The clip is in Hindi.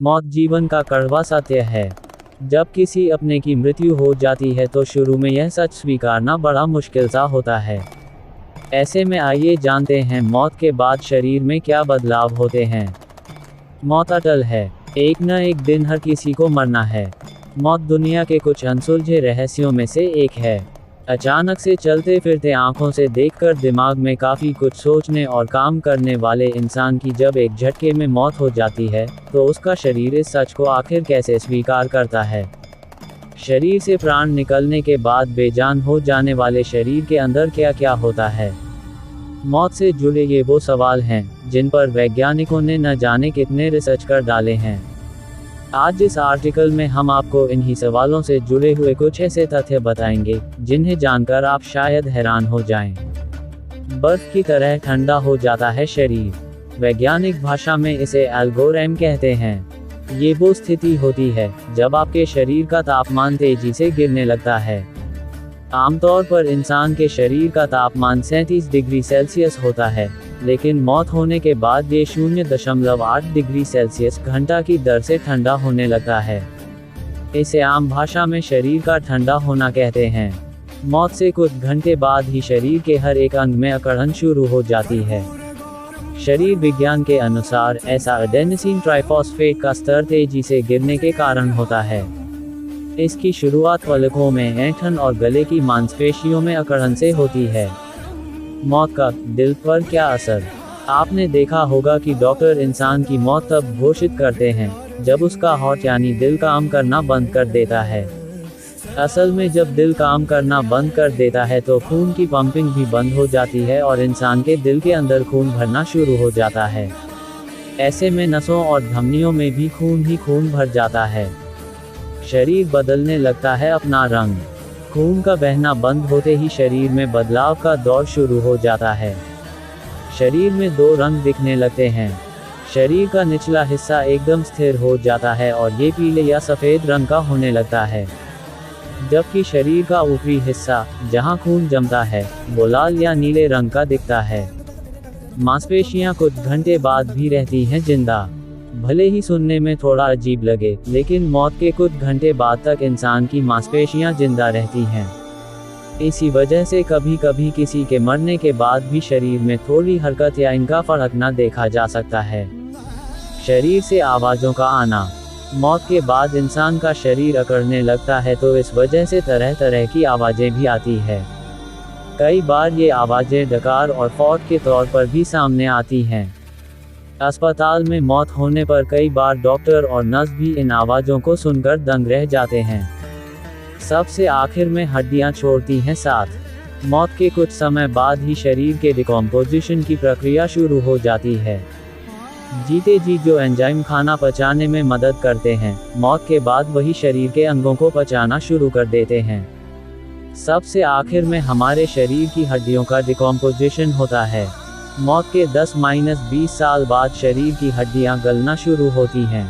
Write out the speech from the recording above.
मौत जीवन का कड़वा सत्य है। जब किसी अपने की मृत्यु हो जाती है तो शुरू में यह सच स्वीकारना बड़ा मुश्किल सा होता है। ऐसे में आइए जानते हैं मौत के बाद शरीर में क्या बदलाव होते हैं। मौत अटल है। एक न एक दिन हर किसी को मरना है। मौत दुनिया के कुछ अनसुलझे रहस्यों में से एक है। अचानक से चलते फिरते आंखों से देखकर दिमाग में काफ़ी कुछ सोचने और काम करने वाले इंसान की जब एक झटके में मौत हो जाती है तो उसका शरीर इस सच को आखिर कैसे स्वीकार करता है। शरीर से प्राण निकलने के बाद बेजान हो जाने वाले शरीर के अंदर क्या क्या होता है। मौत से जुड़े ये वो सवाल हैं जिन पर वैज्ञानिकों ने न जाने कितने रिसर्च कर डाले हैं। आज इस आर्टिकल में हम आपको इन्हीं सवालों से जुड़े हुए कुछ ऐसे तथ्य बताएंगे जिन्हें जानकर आप शायद हैरान हो जाएं। बर्फ की तरह ठंडा हो जाता है शरीर। वैज्ञानिक भाषा में इसे एल्गोरेम कहते हैं। ये वो स्थिति होती है जब आपके शरीर का तापमान तेजी से गिरने लगता है। आमतौर पर इंसान के शरीर का तापमान 37 डिग्री सेल्सियस होता है, लेकिन मौत होने के बाद ये 0.8 डिग्री सेल्सियस घंटा की दर से ठंडा होने लगता है। इसे आम भाषा में शरीर का ठंडा होना कहते हैं। मौत से कुछ घंटे बाद ही शरीर के हर एक अंग में अकड़न शुरू हो जाती है। शरीर विज्ञान के अनुसार ऐसा एडेनोसिन ट्राइफॉस्फेट का स्तर तेजी से गिरने के कारण होता है। इसकी शुरुआत पलकों में ऐंठन और गले की मांसपेशियों में अकड़न से होती है। मौत का दिल पर क्या असर। आपने देखा होगा कि डॉक्टर इंसान की मौत तब घोषित करते हैं जब उसका हार्ट यानी दिल काम करना बंद कर देता है। असल में जब दिल काम करना बंद कर देता है तो खून की पंपिंग भी बंद हो जाती है और इंसान के दिल के अंदर खून भरना शुरू हो जाता है। ऐसे में नसों और धमनियों में भी खून भर जाता है। शरीर बदलने लगता है अपना रंग। खून का बहना बंद होते ही शरीर में बदलाव का दौर शुरू हो जाता है। शरीर में दो रंग दिखने लगते हैं। शरीर का निचला हिस्सा एकदम स्थिर हो जाता है और ये पीले या सफ़ेद रंग का होने लगता है, जबकि शरीर का ऊपरी हिस्सा जहां खून जमता है वो लाल या नीले रंग का दिखता है। मांसपेशियां कुछ घंटे बाद भी रहती हैं जिंदा। भले ही सुनने में थोड़ा अजीब लगे, लेकिन मौत के कुछ घंटे बाद तक इंसान की मांसपेशियां जिंदा रहती हैं। इसी वजह से कभी कभी किसी के मरने के बाद भी शरीर में थोड़ी हरकत या इनका फड़कना देखा जा सकता है। शरीर से आवाज़ों का आना। मौत के बाद इंसान का शरीर अकड़ने लगता है तो इस वजह से तरह तरह की आवाज़ें भी आती है। कई बार ये आवाज़ें डकार और फौत के तौर पर भी सामने आती हैं। अस्पताल में मौत होने पर कई बार डॉक्टर और नर्स भी इन आवाज़ों को सुनकर दंग रह जाते हैं। सबसे आखिर में हड्डियां छोड़ती हैं साथ। मौत के कुछ समय बाद ही शरीर के डिकम्पोजिशन की प्रक्रिया शुरू हो जाती है। जीते जी जो एंजाइम खाना पचाने में मदद करते हैं, मौत के बाद वही शरीर के अंगों को पचाना शुरू कर देते हैं। सबसे आखिर में हमारे शरीर की हड्डियों का डिकम्पोजिशन होता है। मौत के 10-20 साल बाद शरीर की हड्डियां गलना शुरू होती हैं।